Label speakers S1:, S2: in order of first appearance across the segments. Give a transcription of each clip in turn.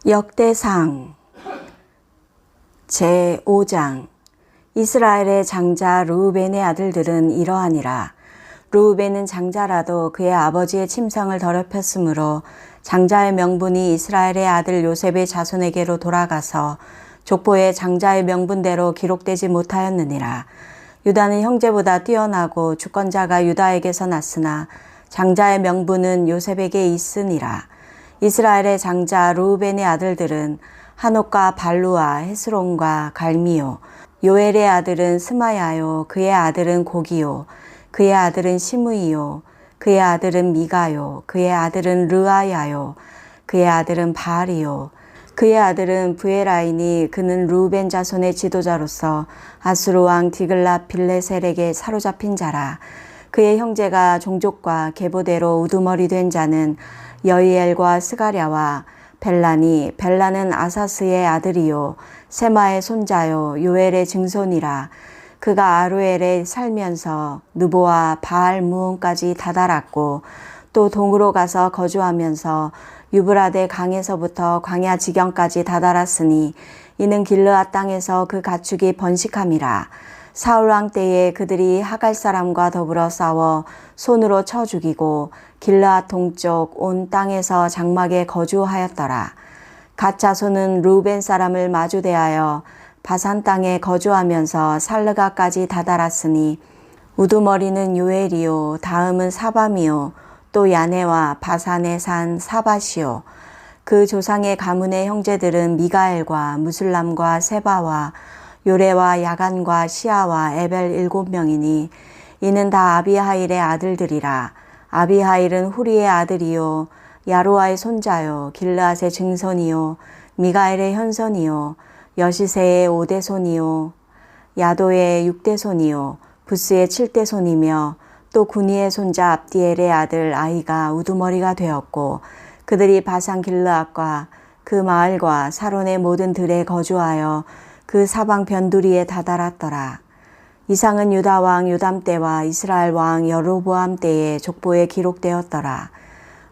S1: 역대상 제5장. 이스라엘의 장자 르우벤의 아들들은 이러하니라. 르우벤은 장자라도 그의 아버지의 침상을 더럽혔으므로 장자의 명분이 이스라엘의 아들 요셉의 자손에게로 돌아가서 족보에 장자의 명분대로 기록되지 못하였느니라. 유다는 형제보다 뛰어나고 주권자가 유다에게서 났으나 장자의 명분은 요셉에게 있으니라. 이스라엘의 장자 르우벤의 아들들은 한옥과 발루와 헤스론과 갈미요. 요엘의 아들은 스마야요. 그의 아들은 고기요. 그의 아들은 시므이요. 그의 아들은 미가요. 그의 아들은 르아야요. 그의 아들은 바알이요. 그의 아들은 부에라이니 그는 르우벤 자손의 지도자로서 아수르 왕 디글랏 빌레셀에게 사로잡힌 자라. 그의 형제가 종족과 계보대로 우두머리 된 자는 여이엘과 스가랴와 벨라니. 벨라는 아사스의 아들이요 세마의 손자요 요엘의 증손이라. 그가 아루엘에 살면서 느보와 바알 무온까지 다다랐고 또 동으로 가서 거주하면서 유브라데 강에서부터 광야 지경까지 다다랐으니 이는 길르앗 땅에서 그 가축이 번식함이라. 사울 왕 때에 그들이 하갈 사람과 더불어 싸워 손으로 쳐 죽이고 길르앗 동쪽 온 땅에서 장막에 거주하였더라. 갓 자손은 르우벤 사람을 마주 대하여 바산 땅에 거주하면서 살르가까지 다다랐으니 우두머리는 요엘이요 다음은 사밤이요 또 야네와 바산의 산 사밧이요. 그 조상의 가문의 형제들은 미가엘과 무술람과 세바와 요레와 야간과 시아와 에벨 7명이니 이는 다 아비하일의 아들들이라. 아비하일은 후리의 아들이요 야로아의 손자요 길르앗의 증손이요 미가엘의 현손이요 여시세의 5대손이요 야도의 6대손이요 부스의 7대손이며 또 구니의 손자 압디엘의 아들 아이가 우두머리가 되었고 그들이 바산 길르앗과 그 마을과 사론의 모든 들에 거주하여 그 사방 변두리에 다다랐더라. 이상은 유다 왕 요담 때와 이스라엘 왕 여로보암 때의 족보에 기록되었더라.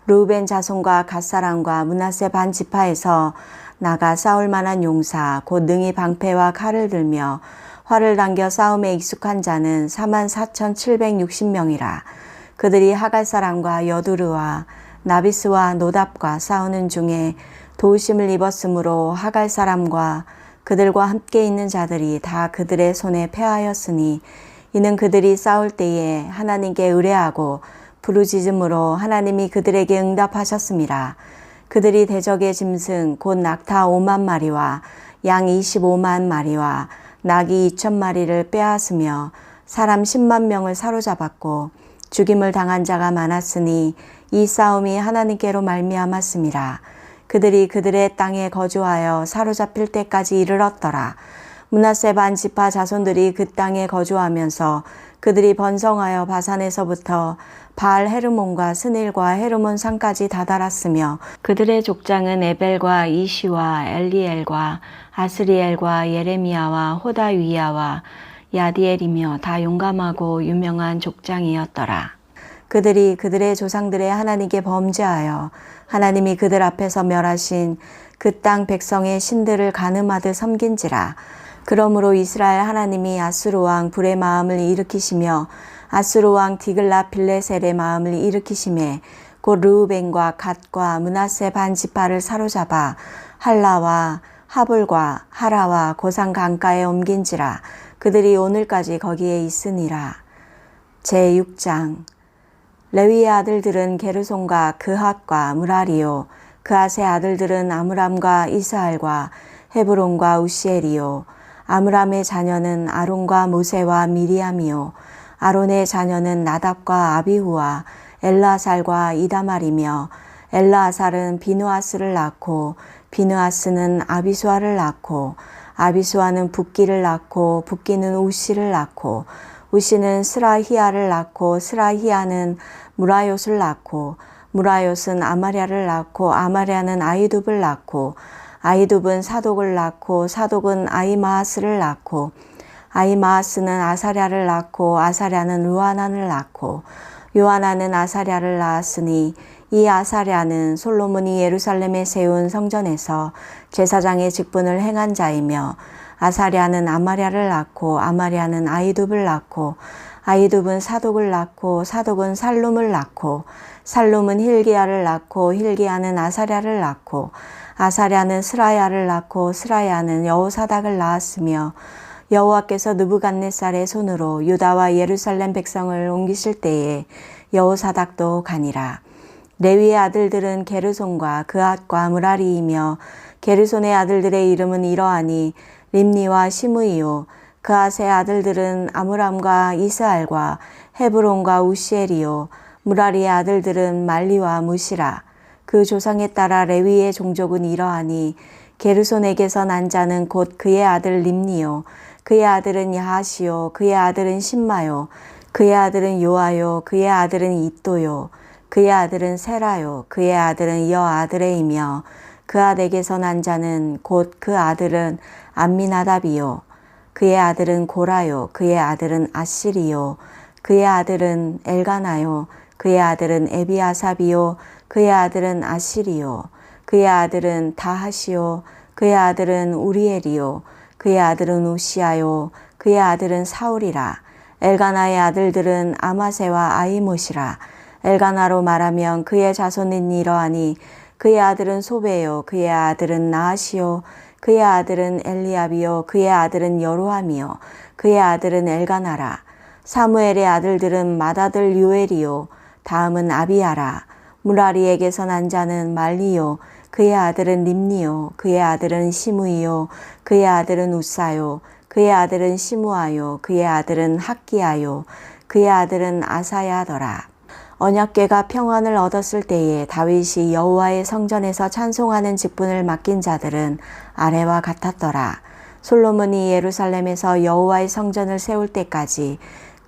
S1: 르우벤 자손과 갓사람과 므낫세 반 지파에서 나가 싸울 만한 용사 곧 능히 방패와 칼을 들며 활을 당겨 싸움에 익숙한 자는 44,760명이라. 그들이 하갈 사람과 여두르와 나비스와 노답과 싸우는 중에 도우심을 입었으므로 하갈 사람과 그들과 함께 있는 자들이 다 그들의 손에 패하였으니 이는 그들이 싸울 때에 하나님께 의뢰하고 부르짖음으로 하나님이 그들에게 응답하셨습니다. 그들이 대적의 짐승 곧 낙타 5만 마리와 양 25만 마리와 낙이 2,000마리를 빼앗으며 사람 10만 명을 사로잡았고 죽임을 당한 자가 많았으니 이 싸움이 하나님께로 말미암았습니다. 그들이 그들의 땅에 거주하여 사로잡힐 때까지 이르렀더라. 므낫세 반 지파 자손들이 그 땅에 거주하면서 그들이 번성하여 바산에서부터 바알 헤르몬과 스닐과 헤르몬 산까지 다다랐으며 그들의 족장은 에벨과 이시와 엘리엘과 아스리엘과 예레미야와 호다위야와 야디엘이며 다 용감하고 유명한 족장이었더라. 그들이 그들의 조상들의 하나님께 범죄하여 하나님이 그들 앞에서 멸하신 그 땅 백성의 신들을 가늠하듯 섬긴지라. 그러므로 이스라엘 하나님이 아수르 왕 불의 마음을 일으키시며 아수르 왕 디글랏 빌레셀의 마음을 일으키심에 곧 르우벤과 갓과 므낫세 반 지파를 사로잡아 할라와 하볼과 하라와 고산 강가에 옮긴지라. 그들이 오늘까지 거기에 있으니라. 제6장. 레위의 아들들은 게르손과 그핫과 무라리요. 그핫의 아들들은 아므람과 이스할과 헤브론과 우시엘이요. 아므람의 자녀는 아론과 모세와 미리암이요. 아론의 자녀는 나답과 아비후와 엘르아살과 이다말이며 엘르아살은 비누아스를 낳고 비누아스는 아비수아를 낳고 아비수아는 붓기를 낳고 붓기는 우시를 낳고 우시는 스라히야를 낳고 스라히야는 무라요스를 낳고 무라요스는 아마랴를 낳고 아마랴는 아이둡을 낳고 아이둡은 사독을 낳고 사독은 아이마하스를 낳고 아이마하스는 아사랴를 낳고 아사랴는 요하난을 낳고 요하난은 아사랴를 낳았으니 이 아사랴는 솔로몬이 예루살렘에 세운 성전에서 제사장의 직분을 행한 자이며 아사랴는 아마랴를 낳고 아마랴는 아이둡을 낳고 아이둡은 사독을 낳고 사독은 살룸을 낳고 살룸은 hil기야를 낳고 hil기야는 아사랴를 낳고 아사랴는 스라야를 낳고 스라야는 여호사닥을 낳았으며 여호와께서 느부갓네살의 손으로 유다와 예루살렘 백성을 옮기실 때에 여호사닥도 가니라. 레위의 아들들은 게르손과 그앗과 무라리이며 게르손의 아들들의 이름은 이러하니 림니와 시므이요 그앗의 아들들은 아므람과 이스알과 헤브론과 우시엘이요 무라리의 아들들은 말리와 무시라. 그 조상에 따라 레위의 종족은 이러하니 게르손에게서 난 자는 곧 그의 아들 림니요 그의 아들은 야하시요 그의 아들은 심마요 그의 아들은 요아요 그의 아들은 이또요 그의 아들은 세라요 그의 아들은 여아드레이며 그앗에게서 난 자는 곧 그 아들은 암미나답이요 그의 아들은 고라요 그의 아들은 아시리요 그의 아들은 엘가나요 그의 아들은 에비아삽이요 그의 아들은 아시리요 그의 아들은 다하시요 그의 아들은 우리엘이요 그의 아들은 우시아요 그의 아들은 사울이라. 엘가나의 아들들은 아마세와 아이못이라. 엘가나로 말하면 그의 자손은 이러하니 그의 아들은 소베요 그의 아들은 나하시요 그의 아들은 엘리압이요 그의 아들은 여로함이요 그의 아들은 엘가나라. 사무엘의 아들들은 맏아들 요엘이요 다음은 아비야라. 무라리에게서 난 자는 말리요 그의 아들은 림니요 그의 아들은 시므이요 그의 아들은 우사요 그의 아들은 시므아요 그의 아들은 학기야요 그의 아들은 아사야더라. 언약궤가 평안을 얻었을 때에 다윗이 여호와의 성전에서 찬송하는 직분을 맡긴 자들은 아래와 같았더라. 솔로몬이 예루살렘에서 여호와의 성전을 세울 때까지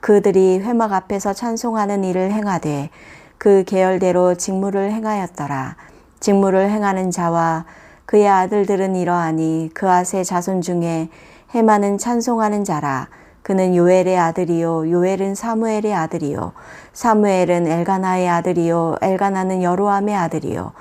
S1: 그들이 회막 앞에서 찬송하는 일을 행하되 그 계열대로 직무를 행하였더라. 직무를 행하는 자와 그의 아들들은 이러하니 그앗의 자손 중에 헤마는 찬송하는 자라. 그는 요엘의 아들이요 요엘은 사무엘의 아들이요 사무엘은 엘가나의 아들이요 엘가나는 여로함의 아들이요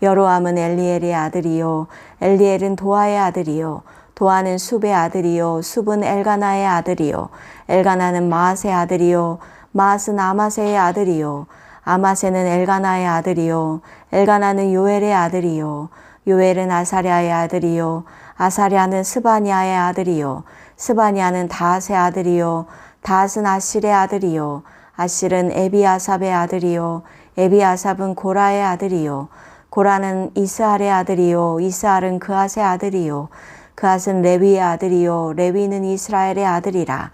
S1: 여로함은 엘리엘의 아들이요 엘리엘은 도아의 아들이요 도아는 숲의 아들이요 숲은 엘가나의 아들이요 엘가나는 마앗의 아들이요 마앗은 아마세의 아들이요 아마세는 엘가나의 아들이요 엘가나는 요엘의 아들이요 요엘은 아사랴의 아들이요 아사랴는 스바냐의 아들이요 스바냐는 다앗의 아들이요 다앗은 아실의 아들이요 아실은 에비아삽의 아들이요 에비아삽은 고라의 아들이요 고라는 이스알의 아들이요 이스알은 그앗의 아들이요 그앗은 레위의 아들이요 레위는 이스라엘의 아들이라.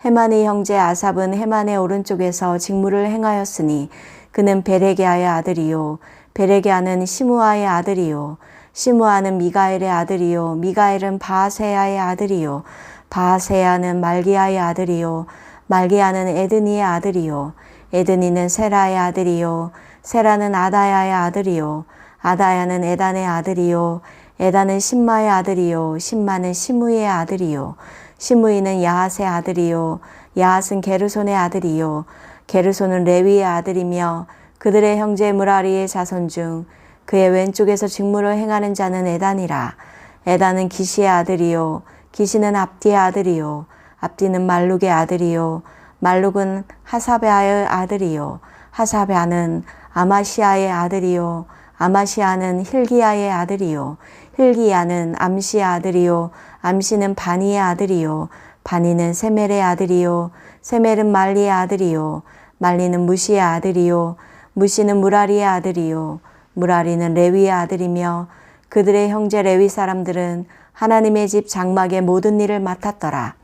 S1: 헤만의 형제 아삽은 헤만의 오른쪽에서 직무를 행하였으니 그는 베레게아의 아들이요 베레게아는 시므아의 아들이요 시므아는 미가엘의 아들이요 미가엘은 바하세야의 아들이요 바하세야는 말기야의 아들이요 말기야는 에드니의 아들이요 에드니는 세라의 아들이요 세라는 아다야의 아들이요 아다야는 에단의 아들이요 에단은 심마의 아들이요 심마는 시므이의 아들이요 시므이는 야핫의 아들이요 야핫은 게르손의 아들이요 게르손은 레위의 아들이며 그들의 형제 무라리의 자손 중 그의 왼쪽에서 직무를 행하는 자는 에단이라. 에단은 기시의 아들이요 기시는 압디의 아들이요 압디는 말룩의 아들이요 말룩은 하사베아의 아들이요 하사베아는 아마시아의 아들이요 아마시아는 hil기야의 아들이요 hil기야는 암시의 아들이요 암시는 바니의 아들이요 바니는 세멜의 아들이요 세멜은 말리의 아들이요 말리는 무시의 아들이요 무시는 무라리의 아들이요 무라리는 레위의 아들이며 그들의 형제 레위 사람들은 하나님의 집 장막의 모든 일을 맡았더라.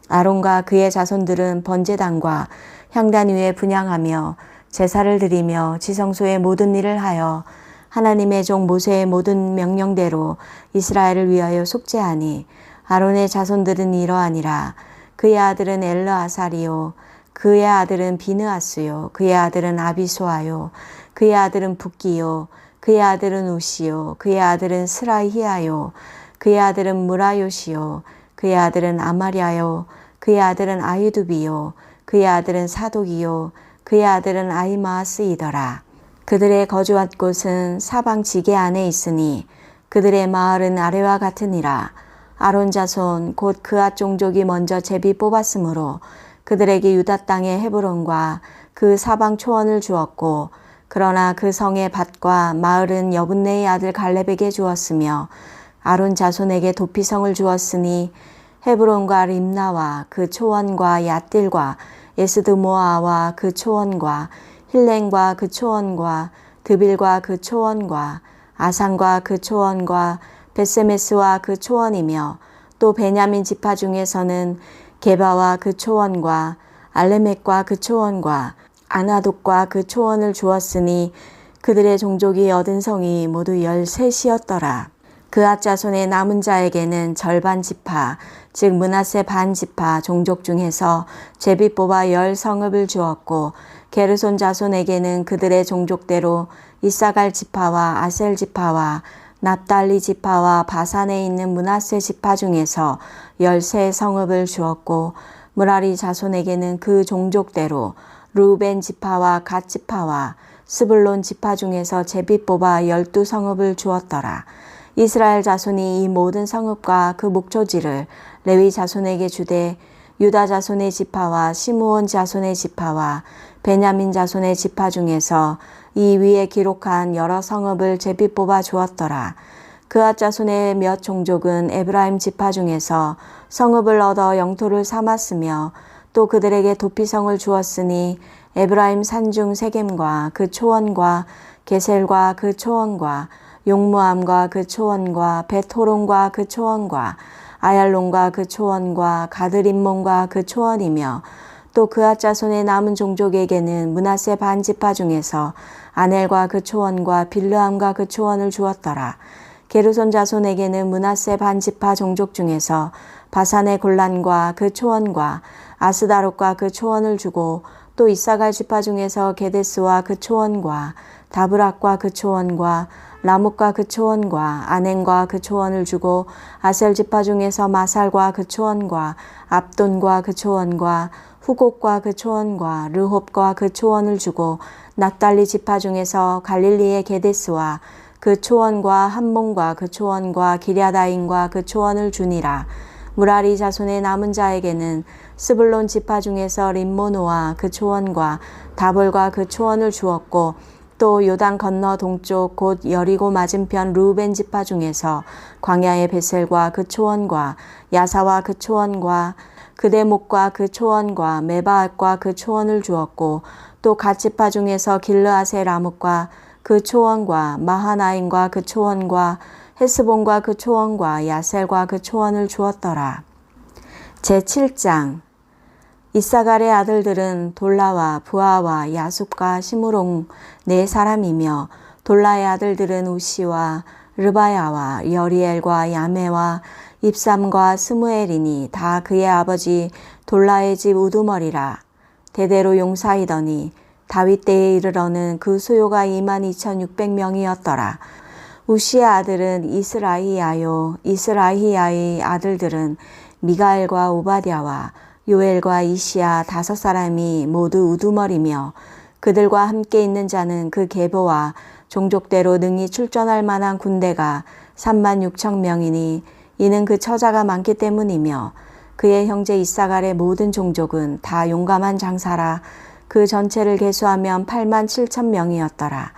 S1: 아론과 그의 자손들은 번제단과 향단 위에 분향하며 제사를 드리며 지성소의 모든 일을 하여 하나님의 종 모세의 모든 명령대로 이스라엘을 위하여 속죄하니 아론의 자손들은 이러하니라. 그의 아들은 엘르아살이요 그의 아들은 비느하스요 그의 아들은 아비소아요 그의 아들은 붓기요 그의 아들은 우시요 그의 아들은 스라히야요 그의 아들은 무라요시요 그의 아들은 아마랴요 그의 아들은 아히두비요 그의 아들은 사독이요 그의 아들은 아히마아스이더라. 그들의 거주한 곳은 사방 지게 안에 있으니 그들의 마을은 아래와 같으니라. 아론 자손 곧 그앗 종족이 먼저 제비 뽑았으므로 그들에게 유다 땅의 헤브론과 그 사방 초원을 주었고, 그러나 그 성의 밭과 마을은 여분네의 아들 갈렙에게 주었으며 아론 자손에게 도피성을 주었으니 헤브론과 림나와 그 초원과 얏딜과 에스드모아와 그 초원과 힐렌과 그 초원과 드빌과 그 초원과 아산과 그 초원과 베세메스와 그 초원이며, 또 베냐민 지파 중에서는 게바와 그 초원과 알레멕과 그 초원과 아나돗과 그 초원을 주었으니 그들의 종족이 얻은 성이 모두 13이었더라. 그앗 자손의 남은 자에게는 절반 지파, 즉 므낫세 반 지파 종족 중에서 제비 뽑아 10성읍을 주었고, 게르손 자손에게는 그들의 종족대로 이사갈 지파와 아셀 지파와 납달리 지파와 바산에 있는 므낫세 지파 중에서 13성읍을 주었고, 므라리 자손에게는 그 종족대로 루벤 지파와 갓 지파와 스불론 지파 중에서 제비 뽑아 12성읍을 주었더라. 이스라엘 자손이 이 모든 성읍과 그 목초지를 레위 자손에게 주되, 유다 자손의 지파와 시므온 자손의 지파와 베냐민 자손의 지파 중에서 이 위에 기록한 여러 성읍을 제비 뽑아 주었더라. 그앗 자손의 몇 종족은 에브라임 지파 중에서 성읍을 얻어 영토를 삼았으며, 또 그들에게 도피성을 주었으니 에브라임 산중 세겜과 그 초원과 게셀과 그 초원과 용무암과 그 초원과 벳호론과 그 초원과 아얄론과 그 초원과 가드림몬과 그 초원이며, 또 그앗 자손의 남은 종족에게는 므낫세 반 지파 중에서 아넬과 그 초원과 빌르암과 그 초원을 주었더라. 게르손 자손에게는 므낫세 반 지파 종족 중에서 바산의 골란과 그 초원과 아스다롯과 그 초원을 주고, 또 이사갈 지파 중에서 게데스와 그 초원과 다브락과 그 초원과 라뭇과 그 초원과 아넨과 그 초원을 주고, 아셀 지파 중에서 마살과 그 초원과 압돈과 그 초원과 후곡과 그 초원과 르홉과 그 초원을 주고, 납달리 지파 중에서 갈릴리의 게데스와 그 초원과 함몬과 그 초원과 기랴다임과 그 초원을 주니라. 무라리 자손의 남은 자에게는 스불론 지파 중에서 림모노와 그 초원과 다볼과 그 초원을 주었고, 또 요단 건너 동쪽 곧 여리고 맞은편 루벤 지파 중에서 광야의 베셀과 그 초원과 야사와 그 초원과 그대목과 그 초원과 메바앗과 그 초원을 주었고, 또 갓 지파 중에서 길르앗의 라뭇과 그 초원과 마하나임과 그 초원과 헤스본과 그 초원과 야셀과 그 초원을 주었더라. 제7장. 이사갈의 아들들은 돌라와 부하와 야숲과 시므롱 4사람이며, 돌라의 아들들은 우시와 르바야와 여리엘과 야메와 입삼과 스무엘이니 다 그의 아버지 돌라의 집 우두머리라. 대대로 용사이더니 다윗 때에 이르러는 그 수요가 22,600명이었더라. 우시의 아들은 이스라히야요. 이스라히야의 아들들은 미가엘과 오바댜와 요엘과 이시야 5사람이 모두 우두머리며, 그들과 함께 있는 자는 그 계보와 종족대로 능히 출전할 만한 군대가 36,000명이니 이는 그 처자가 많기 때문이며, 그의 형제 이사갈의 모든 종족은 다 용감한 장사라. 그 전체를 계수하면 87,000명이었더라.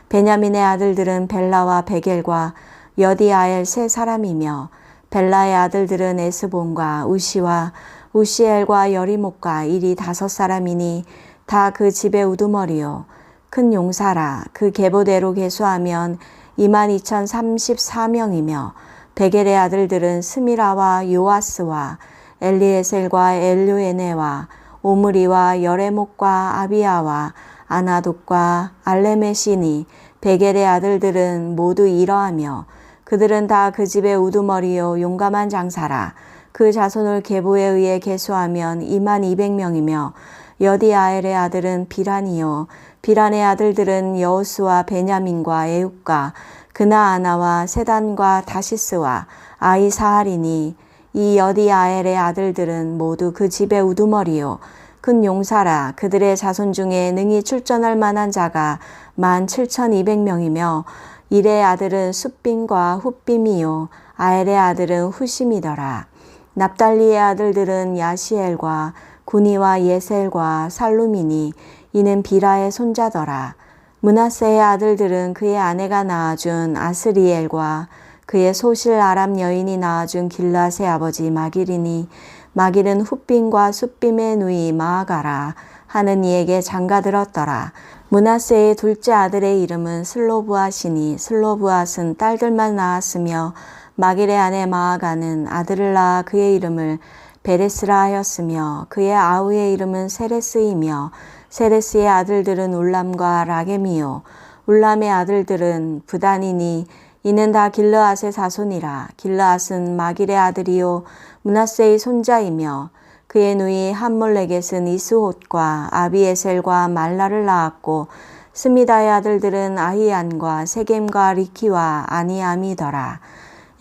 S1: 베냐민의 아들들은 벨라와 베겔과 여디아엘 3사람이며, 벨라의 아들들은 에스본과 우시와 우시엘과 여리목과 일이 5사람이니 다 그 집의 우두머리요. 큰 용사라. 그 계보대로 계수하면 22,034명이며, 베겔의 아들들은 스미라와 요아스와 엘리에셀과 엘류에네와 오므리와 여레목과 아비야와 아나돗과 알레메시니 베겔의 아들들은 모두 이러하며, 그들은 다 그 집의 우두머리요 용감한 장사라. 그 자손을 계보에 의해 계수하면 22,200명이며, 여디아엘의 아들은 비란이요. 비란의 아들들은 여호수와 베냐민과 에욱과 그나아나와 세단과 다시스와 아이사할이니 이 여디아엘의 아들들은 모두 그 집의 우두머리요. 큰 용사라. 그들의 자손 중에 능히 출전할 만한 자가 17,200명이며 일의 아들은 숫빔과 훗빔이요 아엘의 아들은 후심이더라. 납달리의 아들들은 야시엘과 구니와 예셀과 살루미니 이는 비라의 손자더라. 므낫세의 아들들은 그의 아내가 낳아준 아스리엘과 그의 소실 아람 여인이 낳아준 길앗의 아버지 마길이니 마길은 훗빔과 숫빔의 누이 마아가라 하는 이에게 장가들었더라. 므낫세의 둘째 아들의 이름은 슬로브앗이니 슬로브앗은 딸들만 낳았으며 마길의 아내 마아가는 아들을 낳아 그의 이름을 베레스라 하였으며 그의 아우의 이름은 세레스이며 세레스의 아들들은 울람과 라겜이요 울람의 아들들은 부단이니 이는 다 길르앗의 자손이라. 길르앗은 마길의 아들이요 므낫세의 손자이며 그의 누이 함몰레겟은 이스홑과 아비에셀과 말라를 낳았고 스미다의 아들들은 아히안과 세겜과 리키와 아니암이더라.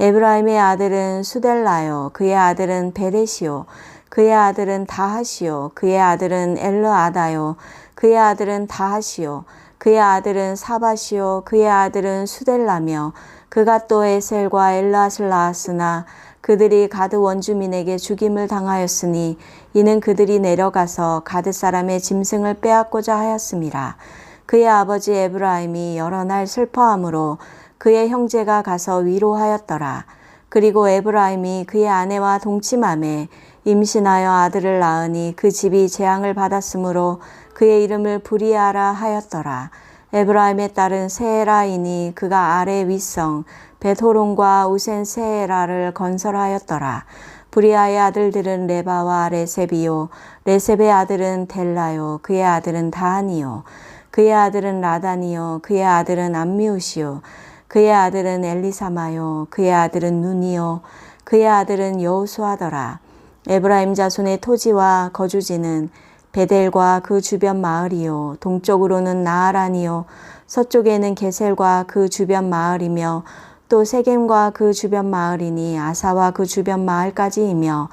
S1: 에브라임의 아들은 수델라요 그의 아들은 베레시요 그의 아들은 다하시요 그의 아들은 엘르아다요 그의 아들은 다하시요 그의 아들은 사바시요 그의 아들은 수델라며 그가 또 에셀과 엘라스를 낳았으나 그들이 가드 원주민에게 죽임을 당하였으니 이는 그들이 내려가서 가드 사람의 짐승을 빼앗고자 하였음이라. 그의 아버지 에브라임이 여러 날 슬퍼함으로 그의 형제가 가서 위로하였더라. 그리고 에브라임이 그의 아내와 동침함에 임신하여 아들을 낳으니 그 집이 재앙을 받았으므로 그의 이름을 브리아라 하였더라. 에브라임의 딸은 세에라이니 그가 아래 윗성 벳호론과 우센 세에라를 건설하였더라. 브리아의 아들들은 레바와 레셉이요 레셉의 아들은 델라요 그의 아들은 다한이요 그의 아들은 라단이요 그의 아들은 암미우시요 그의 아들은 엘리사마요 그의 아들은 눈이요 그의 아들은 여호수아더라. 에브라임 자손의 토지와 거주지는 베델과 그 주변 마을이요 동쪽으로는 나아란이요 서쪽에는 게셀과 그 주변 마을이며 또 세겜과 그 주변 마을이니 아사와 그 주변 마을까지이며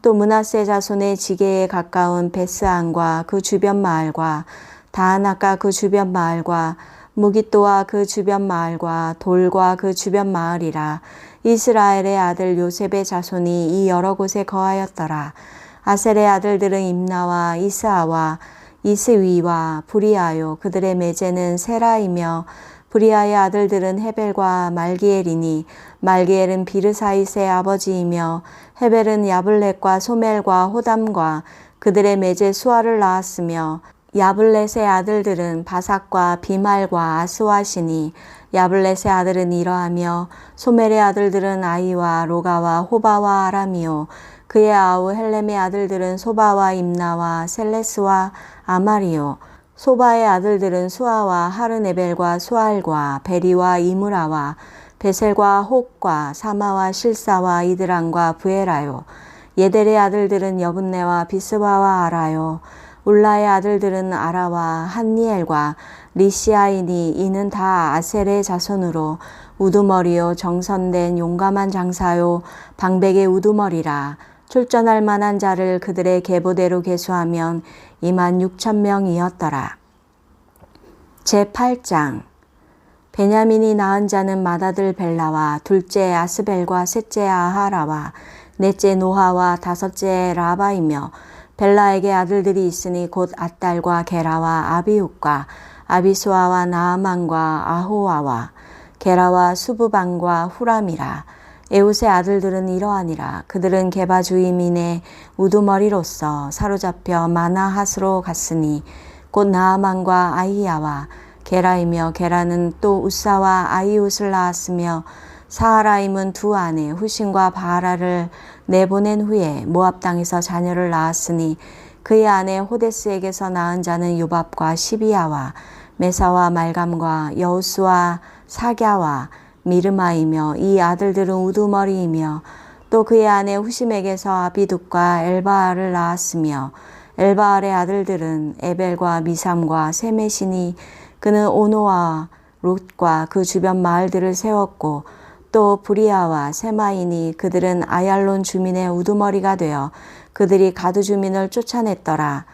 S1: 또 므낫세 자손의 지게에 가까운 베스안과 그 주변 마을과 다하나과 그 주변 마을과 무깃도와 그 주변 마을과 돌과 그 주변 마을이라. 이스라엘의 아들 요셉의 자손이 이 여러 곳에 거하였더라. 아셀의 아들들은 임나와 이스아와 이스위와 브리아요 그들의 매제는 세라이며 브리아의 아들들은 헤벨과 말기엘이니 말기엘은 비르사이스의 아버지이며 헤벨은 야블렛과 소멜과 호담과 그들의 매제 수아를 낳았으며 야블렛의 아들들은 바삭과 비말과 아스와시니 야블렛의 아들은 이러하며 소멜의 아들들은 아이와 로가와 호바와 아람이요 그의 아우 헬렘의 아들들은 소바와 임나와 셀레스와 아마리요 소바의 아들들은 수아와 하르네벨과 수알과 베리와 이무라와 베셀과 혹과 사마와 실사와 이드랑과 부에라요 예델의 아들들은 여분네와 비스바와 아라요 울라의 아들들은 아라와 한니엘과 리시아이니 이는 다 아셀의 자손으로 우두머리요 정선된 용감한 장사요 방백의 우두머리라. 출전할 만한 자를 그들의 계보대로 계수하면 26,000명이었더라. 제8장 베냐민이 낳은 자는 맏아들 벨라와 둘째 아스벨과 셋째 아하라와 넷째 노하와 다섯째 라바이며 벨라에게 아들들이 있으니 곧 앗달과 게라와 아비욱과 아비수아와 나아만과 아호아와 게라와 수부방과 후람이라. 에웃의 아들들은 이러하니라. 그들은 게바 주이민의 우두머리로서 사로잡혀 마나핫으로 갔으니 곧 나아만과 아히야와 게라이며 게라는 또 우사와 아이웃을 낳았으며 사하라임은 두 아내 후신과 바하라를 내보낸 후에 모압 땅에서 자녀를 낳았으니 그의 아내 호데스에게서 낳은 자는 요밥과 시비야와 메사와 말감과 여우스와 사갸와 미르마이며 이 아들들은 우두머리이며 또 그의 아내 후심에게서 아비둑과 엘바알을 낳았으며 엘바알의 아들들은 에벨과 미삼과 세메시니 그는 오노와 롯과 그 주변 마을들을 세웠고 또 브리아와 세마이니 그들은 아얄론 주민의 우두머리가 되어 그들이 가드 주민을 쫓아냈더라.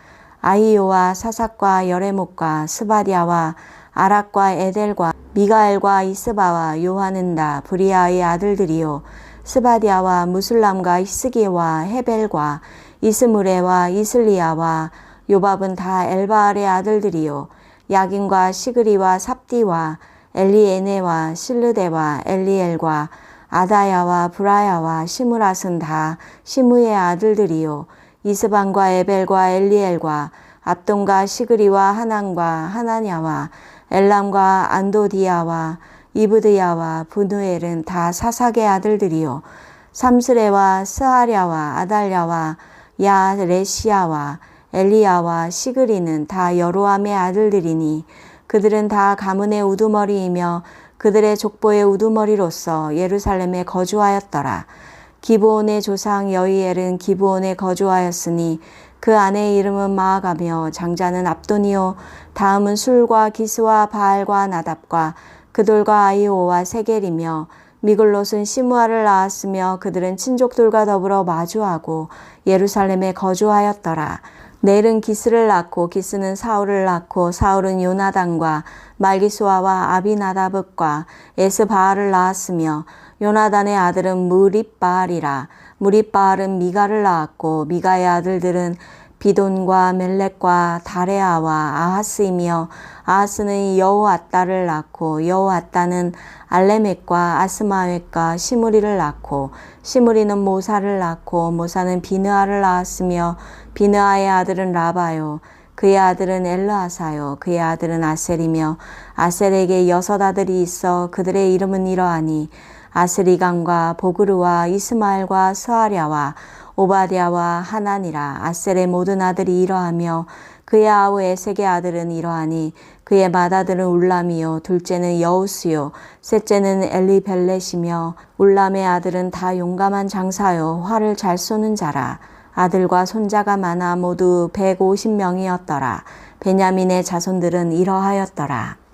S1: 아히요와 사삭과 여레목과 스바디아와 아락과 에델과 미가엘과 이스바와 요하는 다 브리아의 아들들이요 스바디아와 무술람과 히스기와 헤벨과 이스무레와 이슬리아와 요밥은 다 엘바알의 아들들이요 야긴과 시그리와 삽디와 엘리에네와 실르데와 엘리엘과 아다야와 브라야와 시므랏은 다 시므의 아들들이요 이스반과 에벨과 엘리엘과 압돈과 시그리와 하난과 하나냐와 엘람과 안도디야와 이브드야와 분우엘은 다 사삭의 아들들이요 삼스레와 스하랴와 아달랴와 야레시야와 엘리야와 시그리는 다 여로함의 아들들이니 그들은 다 가문의 우두머리이며 그들의 족보의 우두머리로서 예루살렘에 거주하였더라. 기브온의 조상 여이엘은 기브온에 거주하였으니 그 아내의 이름은 마아가며 장자는 압돈이요 다음은 술과 기스와 바알과 나답과 그돌과 아이오와 세겔이며 미글롯은 시므아를 낳았으며 그들은 친족들과 더불어 마주하고 예루살렘에 거주하였더라. 넬은 기스를 낳고 기스는 사울을 낳고 사울은 요나단과 말기수아와 아비나다봇과 에스바알을 낳았으며 요나단의 아들은 무립바알이라. 무립바알은 미가를 낳았고 미가의 아들들은 비돈과 멜렉과 다레아와 아하스이며 아하스는 여호앗다를 낳고 여호앗다는 알레멕과 아스마웻과 시므리를 낳고 시므리는 모사를 낳고 모사는 비느아를 낳았으며 비느아의 아들은 라바요 그의 아들은 엘르아사요 그의 아들은 아셀이며 아셀에게 6 아들이 있어 그들의 이름은 이러하니 아스리강과 보그르와 이스마엘과 스하랴와 오바댜와 하나니라. 아셀의 모든 아들이 이러하며 그의 아우 에색의 아들은 이러하니 그의 맏아들은 울람이요 둘째는 여우스요 셋째는 엘리벨렛이며 울람의 아들은 다 용감한 장사요 활을 잘 쏘는 자라. 아들과 손자가 많아 모두 150명이었더라. 베냐민의 자손들은 이러하였더라.